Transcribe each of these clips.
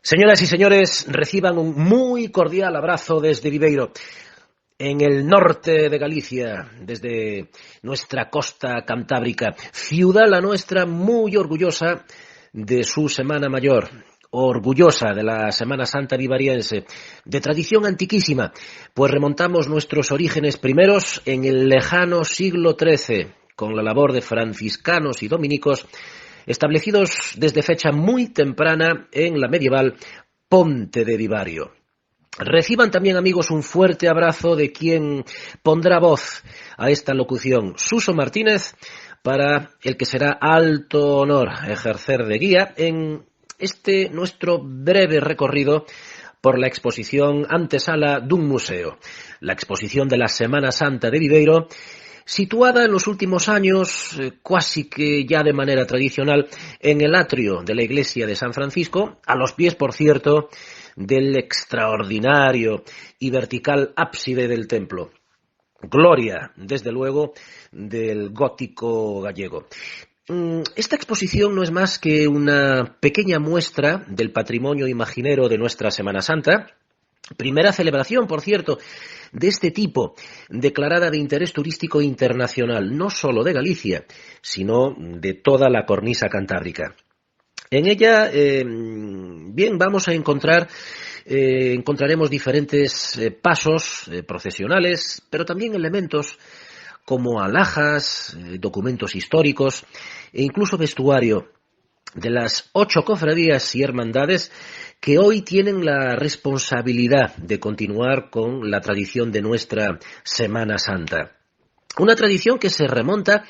Señoras y señores, reciban un muy cordial abrazo desde Viveiro, en el norte de Galicia, desde nuestra costa cantábrica, ciudad la nuestra muy orgullosa de su Semana Mayor, orgullosa de la Semana Santa vivariense, de tradición antiquísima, pues remontamos nuestros orígenes primeros en el lejano siglo XIII, con la labor de franciscanos y dominicos, establecidos desde fecha muy temprana en la medieval Ponte de Vivario. Reciban también, amigos, un fuerte abrazo de quien pondrá voz a esta locución, Suso Martínez, para el que será alto honor ejercer de guía en este nuestro breve recorrido por la exposición antesala dun museo, la exposición de la Semana Santa de Viveiro, situada en los últimos años, casi que ya de manera tradicional, en el atrio de la iglesia de San Francisco, a los pies, por cierto, del extraordinario y vertical ábside del templo. Gloria, desde luego, del gótico gallego. Esta exposición no es más que una pequeña muestra del patrimonio imaginero de nuestra Semana Santa, primera celebración, por cierto, de este tipo, declarada de interés turístico internacional, no solo de Galicia, sino de toda la cornisa cantábrica. En ella, vamos a encontraremos diferentes pasos procesionales, pero también elementos como alhajas, documentos históricos e incluso vestuario de las 8 cofradías y hermandades que hoy tienen la responsabilidad de continuar con la tradición de nuestra Semana Santa. Una tradición que se remonta,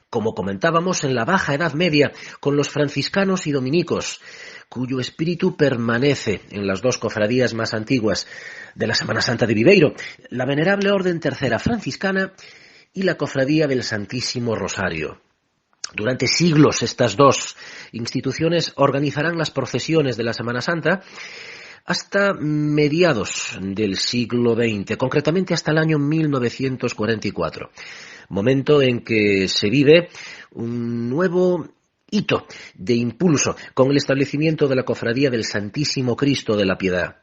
como comentábamos, en la Baja Edad Media, con los franciscanos y dominicos, cuyo espíritu permanece en las 2 cofradías más antiguas de la Semana Santa de Viveiro, la Venerable Orden Tercera Franciscana y la Cofradía del Santísimo Rosario. Durante siglos estas 2 instituciones organizarán las procesiones de la Semana Santa hasta mediados del siglo XX, concretamente hasta el año 1944, momento en que se vive un nuevo hito de impulso con el establecimiento de la Cofradía del Santísimo Cristo de la Piedad.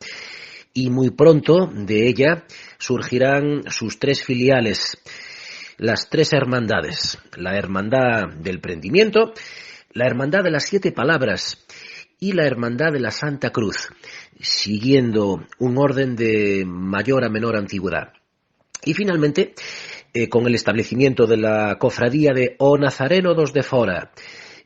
Y muy pronto de ella surgirán sus 3 filiales, las 3 hermandades, la Hermandad del Prendimiento, la Hermandad de las 7 Palabras y la Hermandad de la Santa Cruz, siguiendo un orden de mayor a menor antigüedad. Y finalmente, con el establecimiento de la Cofradía de O Nazareno dos de Fora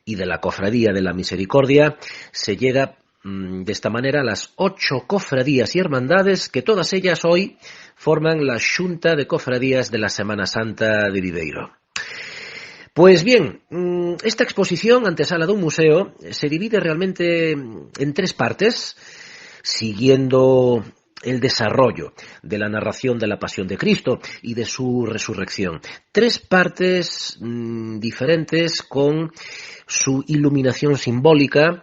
y de la Cofradía de la Misericordia, se llega de esta manera a las 8 cofradías y hermandades que todas ellas hoy forman la Xunta de Cofradías de la Semana Santa de Viveiro. Pues bien, esta exposición antesala dun museo se divide realmente en 3 partes, siguiendo el desarrollo de la narración de la Pasión de Cristo y de su resurrección. 3 partes diferentes con su iluminación simbólica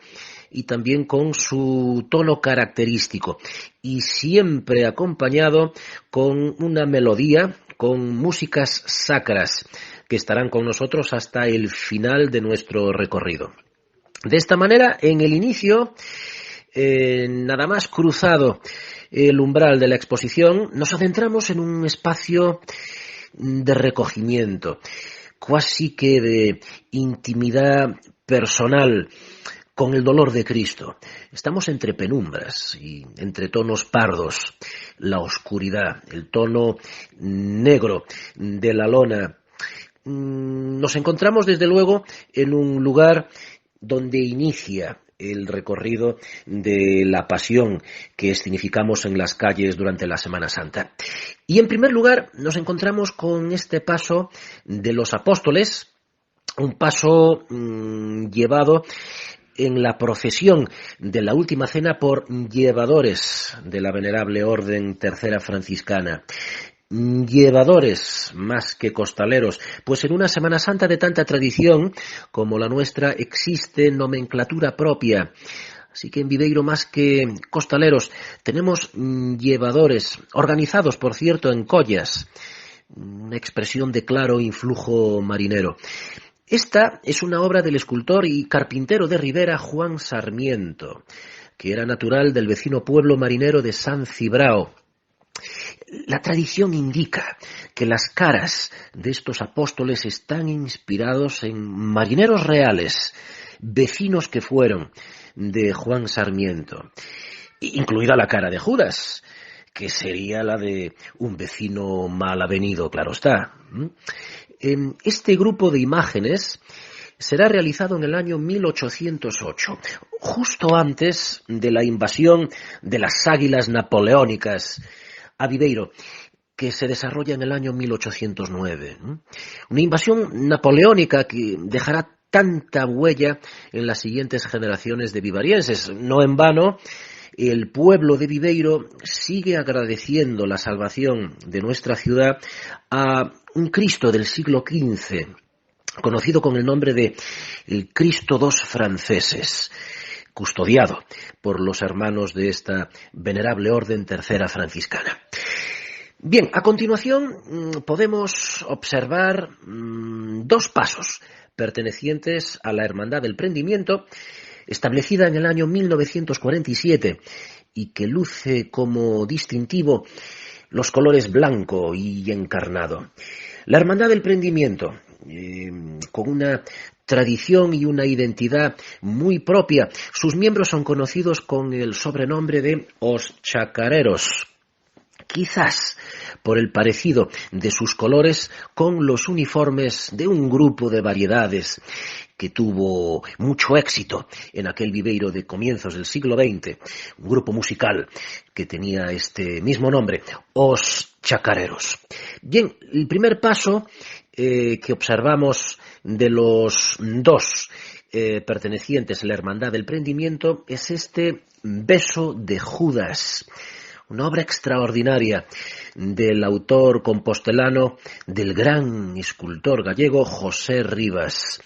y también con su tono característico, y siempre acompañado con una melodía, con músicas sacras, que estarán con nosotros hasta el final de nuestro recorrido. De esta manera, en el inicio, nada más cruzado el umbral de la exposición, nos adentramos en un espacio de recogimiento, casi que de intimidad personal, con el dolor de Cristo. Estamos entre penumbras y entre tonos pardos, la oscuridad, el tono negro de la lona. Nos encontramos desde luego en un lugar donde inicia el recorrido de la pasión que escenificamos en las calles durante la Semana Santa. Y en primer lugar nos encontramos con este paso de los apóstoles, un paso llevado en la procesión de la Última Cena por llevadores de la Venerable Orden Tercera Franciscana. Llevadores más que costaleros, pues en una Semana Santa de tanta tradición como la nuestra existe nomenclatura propia. Así que en Viveiro, más que costaleros, tenemos llevadores, organizados por cierto en collas, una expresión de claro influjo marinero. Esta es una obra del escultor y carpintero de Ribera Juan Sarmiento, que era natural del vecino pueblo marinero de San Cibrao. La tradición indica que las caras de estos apóstoles están inspirados en marineros reales, vecinos que fueron de Juan Sarmiento, incluida la cara de Judas, que sería la de un vecino mal avenido, claro está. Este grupo de imágenes será realizado en el año 1808, justo antes de la invasión de las águilas napoleónicas a Viveiro, que se desarrolla en el año 1809. Una invasión napoleónica que dejará tanta huella en las siguientes generaciones de vivarienses. No en vano, el pueblo de Viveiro sigue agradeciendo la salvación de nuestra ciudad a un Cristo del siglo XV, conocido con el nombre de el Cristo dos franceses, custodiado por los hermanos de esta venerable orden tercera franciscana. Bien, a continuación podemos observar dos pasos pertenecientes a la Hermandad del Prendimiento, establecida en el año 1947 y que luce como distintivo los colores blanco y encarnado. La Hermandad del Prendimiento, con una tradición y una identidad muy propia, sus miembros son conocidos con el sobrenombre de Os Chacareros, quizás por el parecido de sus colores con los uniformes de un grupo de variedades que tuvo mucho éxito en aquel Viveiro de comienzos del siglo XX, un grupo musical que tenía este mismo nombre, Os Chacareros. Bien, el primer paso que observamos de los dos pertenecientes a la Hermandad del Prendimiento es este Beso de Judas, una obra extraordinaria del autor compostelano, del gran escultor gallego José Rivas,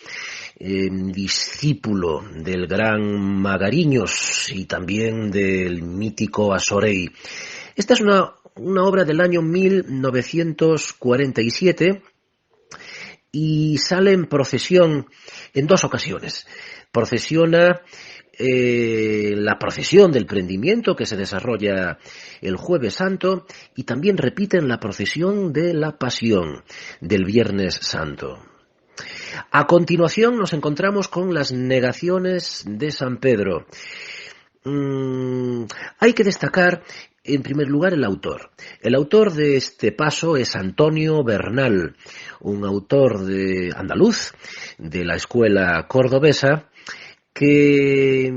discípulo del gran Magariños y también del mítico Asorey. Esta es una obra del año 1947 y sale en procesión en dos ocasiones. Procesiona la procesión del Prendimiento, que se desarrolla el Jueves Santo, y también repiten la procesión de la Pasión del Viernes Santo. A continuación nos encontramos con las negaciones de San Pedro. Hay que destacar en primer lugar el autor. El autor de este paso es Antonio Bernal, un autor andaluz de la escuela cordobesa, que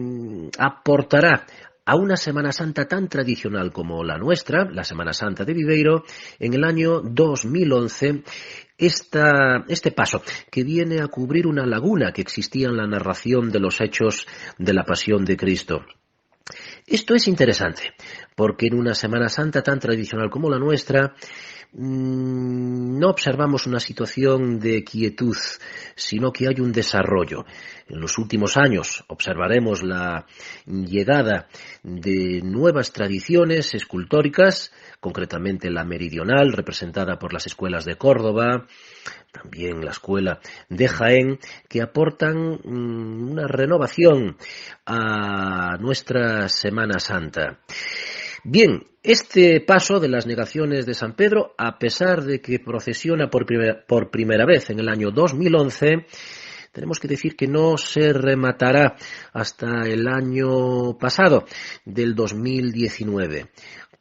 aportará a una Semana Santa tan tradicional como la nuestra, la Semana Santa de Viveiro, en el año 2011, este paso, que viene a cubrir una laguna que existía en la narración de los hechos de la Pasión de Cristo. Esto es interesante, porque en una Semana Santa tan tradicional como la nuestra, no observamos una situación de quietud, sino que hay un desarrollo. En los últimos años observaremos la llegada de nuevas tradiciones escultóricas, concretamente la meridional, representada por las escuelas de Córdoba, también la escuela de Jaén, que aportan una renovación a nuestra Semana Santa. Bien, este paso de las negaciones de San Pedro, a pesar de que procesiona por primera vez en el año 2011, tenemos que decir que no se rematará hasta el año pasado, del 2019,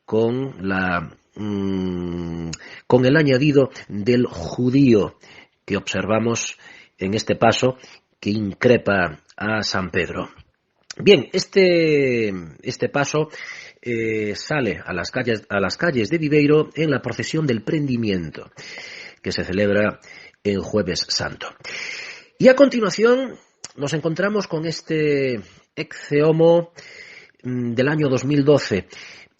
con el añadido del judío que observamos en este paso que increpa a San Pedro. Bien, este paso sale a las calles de Viveiro en la procesión del Prendimiento, que se celebra en Jueves Santo. Y a continuación nos encontramos con este Ecce Homo del año 2012,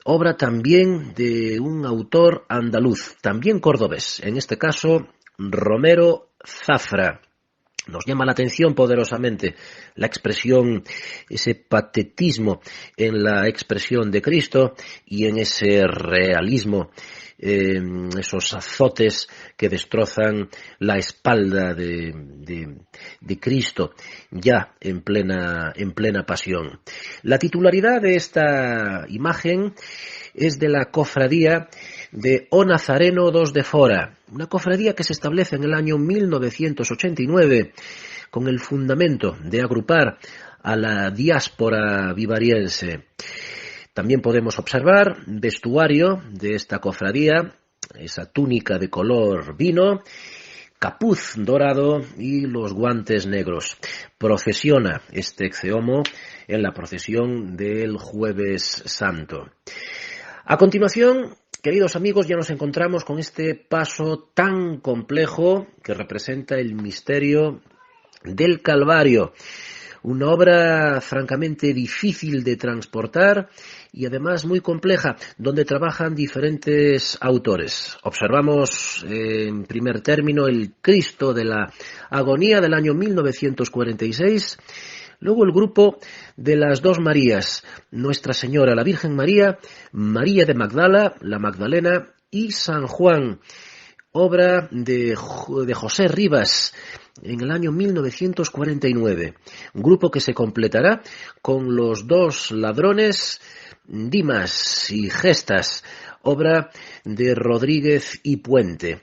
obra también de un autor andaluz, también cordobés, en este caso Romero Zafra. Nos llama la atención poderosamente la expresión, ese patetismo en la expresión de Cristo y en ese realismo, esos azotes que destrozan la espalda de Cristo ya en plena pasión. La titularidad de esta imagen es de la cofradía de O Nazareno dos de Fora, una cofradía que se establece en el año 1989 con el fundamento de agrupar a la diáspora vivariense. También podemos observar vestuario de esta cofradía, esa túnica de color vino, capuz dorado y los guantes negros. Procesiona este exeomo en la procesión del Jueves Santo. A continuación, queridos amigos, ya nos encontramos con este paso tan complejo que representa el misterio del Calvario. Una obra francamente difícil de transportar y además muy compleja, donde trabajan diferentes autores. Observamos en primer término el Cristo de la Agonía del año 1946, luego el grupo de las dos Marías, Nuestra Señora, la Virgen María, María de Magdala, la Magdalena y San Juan, obra de José Rivas en el año 1949, grupo que se completará con los dos ladrones, Dimas y Gestas, obra de Rodríguez y Puente,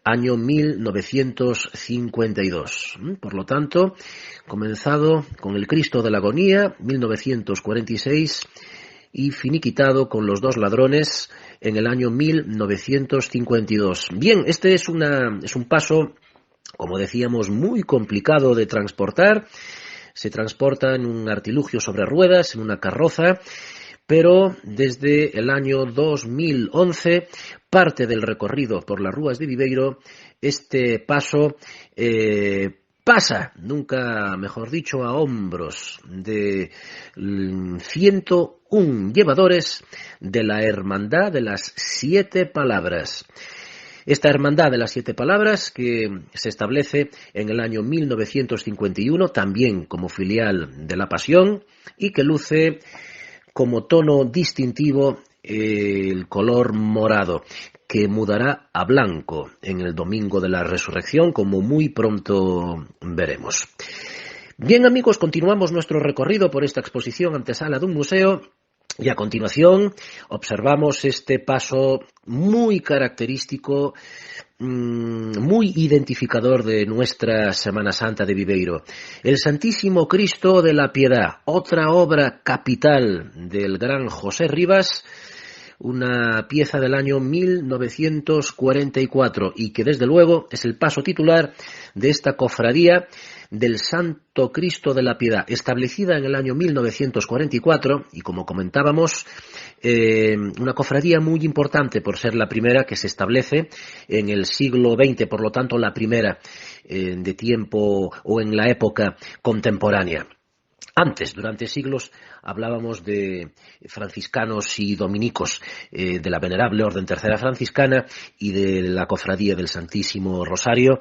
año 1952. Por lo tanto, comenzado con el Cristo de la Agonía, 1946, y finiquitado con los dos ladrones en el año 1952. Bien, este es un paso, como decíamos, muy complicado de transportar. Se transporta en un artilugio sobre ruedas, en una carroza, pero desde el año 2011, parte del recorrido por las Rúas de Viveiro, este paso pasa, nunca mejor dicho, a hombros de 101 llevadores de la Hermandad de las Siete Palabras. Esta Hermandad de las Siete Palabras, que se establece en el año 1951, también como filial de la Pasión, y que luce como tono distintivo el color morado, que mudará a blanco en el domingo de la Resurrección, como muy pronto veremos. Bien, amigos, continuamos nuestro recorrido por esta exposición antesala de un museo. Y a continuación observamos este paso muy característico, muy identificador de nuestra Semana Santa de Viveiro. El Santísimo Cristo de la Piedad, otra obra capital del gran José Rivas, una pieza del año 1944 y que desde luego es el paso titular de esta cofradía del Santo Cristo de la Piedad, establecida en el año 1944 y, como comentábamos, una cofradía muy importante por ser la primera que se establece en el siglo XX, por lo tanto la primera de tiempo o en la época contemporánea. Antes, durante siglos, hablábamos de franciscanos y dominicos, de la Venerable Orden Tercera Franciscana y de la Cofradía del Santísimo Rosario,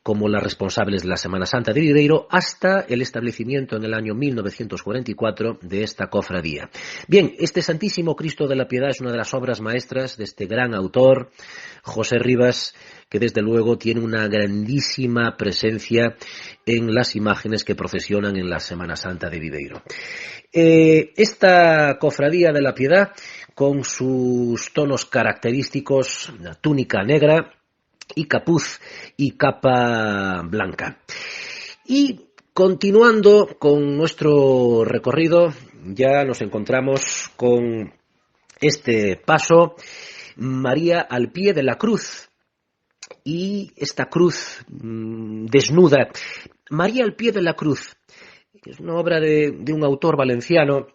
como las responsables de la Semana Santa de Viveiro, hasta el establecimiento en el año 1944 de esta cofradía. Bien, este Santísimo Cristo de la Piedad es una de las obras maestras de este gran autor, José Rivas, que desde luego tiene una grandísima presencia en las imágenes que procesionan en la Semana Santa de Viveiro. Esta cofradía de la Piedad, con sus tonos característicos, una túnica negra y capuz y capa blanca. Y continuando con nuestro recorrido, ya nos encontramos con este paso, María al pie de la cruz. Y esta cruz desnuda, María al pie de la cruz, es una obra de un autor valenciano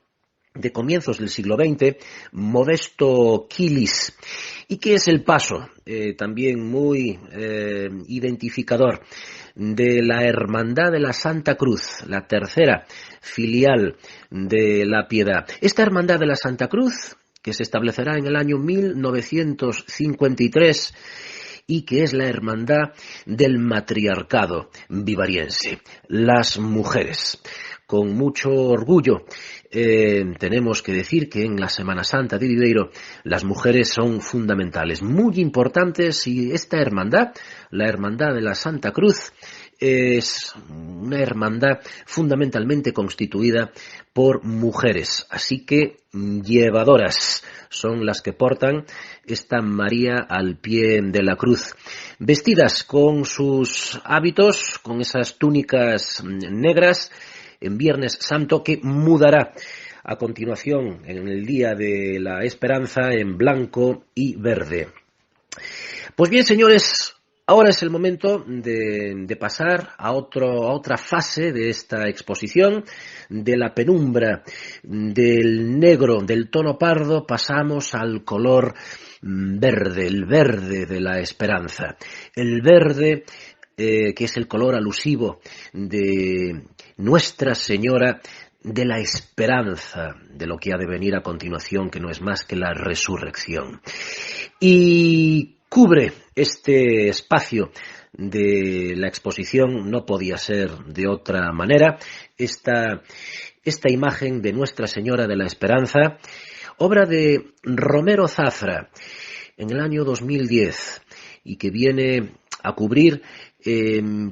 de comienzos del siglo XX, Modesto Quilis, y que es el paso también muy identificador de la Hermandad de la Santa Cruz, la tercera filial de la Piedad. Esta Hermandad de la Santa Cruz, que se establecerá en el año 1953, y que es la hermandad del matriarcado vivariense, las mujeres. Con mucho orgullo tenemos que decir que en la Semana Santa de Viveiro las mujeres son fundamentales, muy importantes, y esta hermandad, la Hermandad de la Santa Cruz, es una hermandad fundamentalmente constituida por mujeres, así que llevadoras son las que portan esta María al pie de la cruz, vestidas con sus hábitos, con esas túnicas negras, en Viernes Santo, que mudará a continuación en el Día de la Esperanza en blanco y verde. Pues bien, señores, ahora es el momento de pasar a otra fase de esta exposición. De la penumbra, del negro, del tono pardo, pasamos al color verde, el verde de la esperanza. El verde que es el color alusivo de Nuestra Señora de la esperanza de lo que ha de venir a continuación, que no es más que la resurrección. Y cubre este espacio de la exposición, no podía ser de otra manera, esta imagen de Nuestra Señora de la Esperanza, obra de Romero Zafra en el año 2010, y que viene a cubrir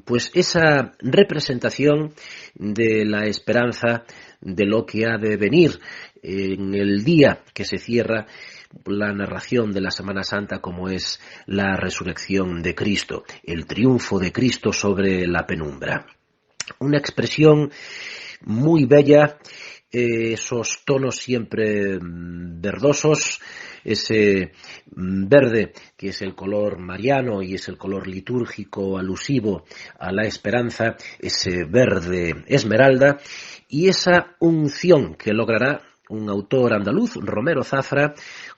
pues esa representación de la esperanza de lo que ha de venir en el día que se cierra la narración de la Semana Santa, como es la resurrección de Cristo, el triunfo de Cristo sobre la penumbra. Una expresión muy bella, esos tonos siempre verdosos, ese verde que es el color mariano y es el color litúrgico alusivo a la esperanza, ese verde esmeralda, y esa unción que logrará un autor andaluz, Romero Zafra,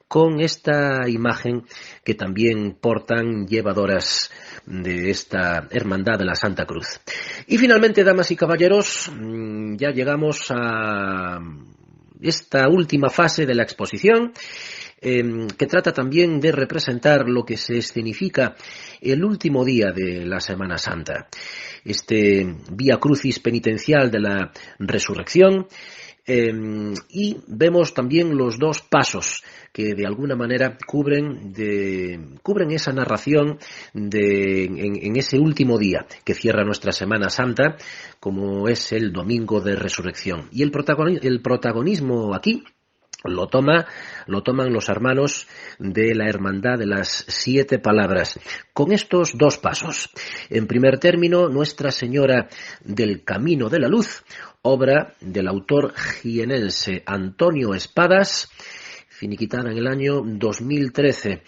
con esta imagen que también portan llevadoras de esta Hermandad de la Santa Cruz. Y finalmente, damas y caballeros, ya llegamos a esta última fase de la exposición, que trata también de representar lo que se escenifica el último día de la Semana Santa, este Vía Crucis penitencial de la Resurrección, y vemos también los dos pasos que de alguna manera cubren esa narración en ese último día que cierra nuestra Semana Santa, como es el Domingo de Resurrección. Y el protagonismo aquí lo toman los hermanos de la Hermandad de las Siete Palabras, con estos dos pasos. En primer término, Nuestra Señora del Camino de la Luz, obra del autor jienense Antonio Espadas, finiquitada en el año 2013.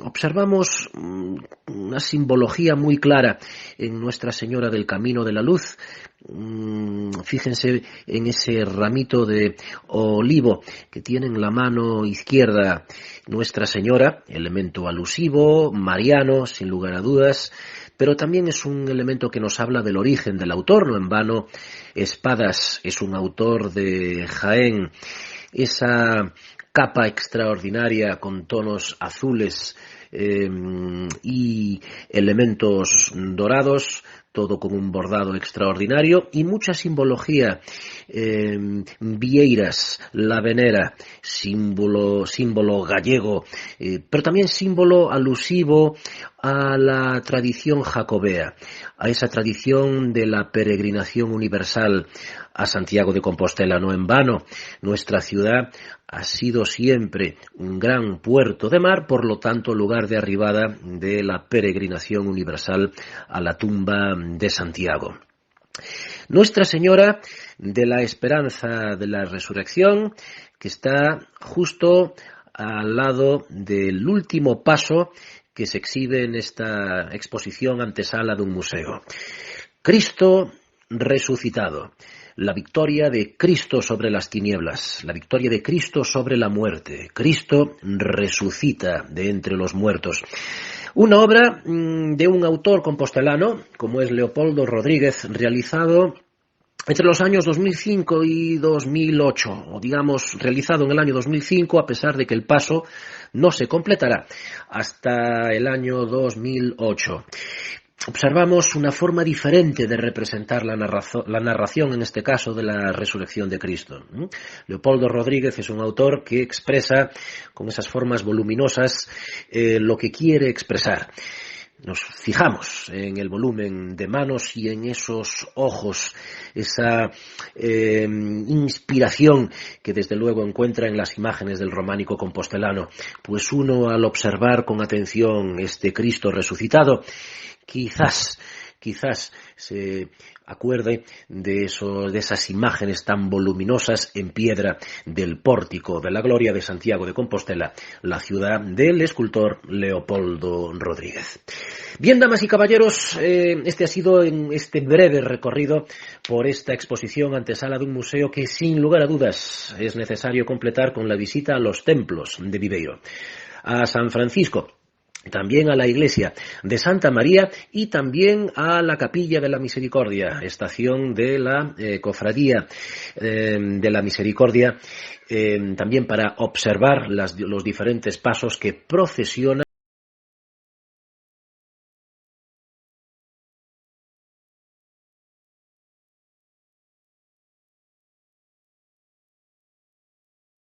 Observamos una simbología muy clara en Nuestra Señora del Camino de la Luz. Fíjense en ese ramito de olivo que tiene en la mano izquierda Nuestra Señora, elemento alusivo, mariano, sin lugar a dudas, pero también es un elemento que nos habla del origen del autor. No en vano, Espadas es un autor de Jaén. Esa capa extraordinaria con tonos azules y elementos dorados, todo con un bordado extraordinario y mucha simbología. Vieiras, la venera, símbolo gallego, pero también símbolo alusivo a la tradición jacobea, a esa tradición de la peregrinación universal a Santiago de Compostela. No en vano, nuestra ciudad ha sido siempre un gran puerto de mar, por lo tanto lugar de arribada de la peregrinación universal a la tumba de Santiago. Nuestra Señora de la Esperanza de la Resurrección, que está justo al lado del último paso que se exhibe en esta exposición antesala de un museo. Cristo resucitado. La victoria de Cristo sobre las tinieblas, la victoria de Cristo sobre la muerte. Cristo resucita de entre los muertos. Una obra de un autor compostelano, como es Leopoldo Rodríguez, realizado entre los años 2005 y 2008, o digamos realizado en el año 2005, a pesar de que el paso no se completará hasta el año 2008. Observamos una forma diferente de representar la narración, en este caso, de la resurrección de Cristo. Leopoldo Rodríguez es un autor que expresa con esas formas voluminosas lo que quiere expresar. Nos fijamos en el volumen de manos y en esos ojos, esa inspiración que desde luego encuentra en las imágenes del románico compostelano. Pues uno, al observar con atención este Cristo resucitado, quizás se acuerde de esas imágenes tan voluminosas en piedra del pórtico de la Gloria de Santiago de Compostela, la ciudad del escultor Leopoldo Rodríguez. Bien, damas y caballeros, este ha sido este breve recorrido por esta exposición antesala de un museo que sin lugar a dudas es necesario completar con la visita a los templos de Viveiro, a San Francisco, también a la iglesia de Santa María y también a la Capilla de la Misericordia, estación de la Cofradía de la Misericordia, también para observar los diferentes pasos que procesionan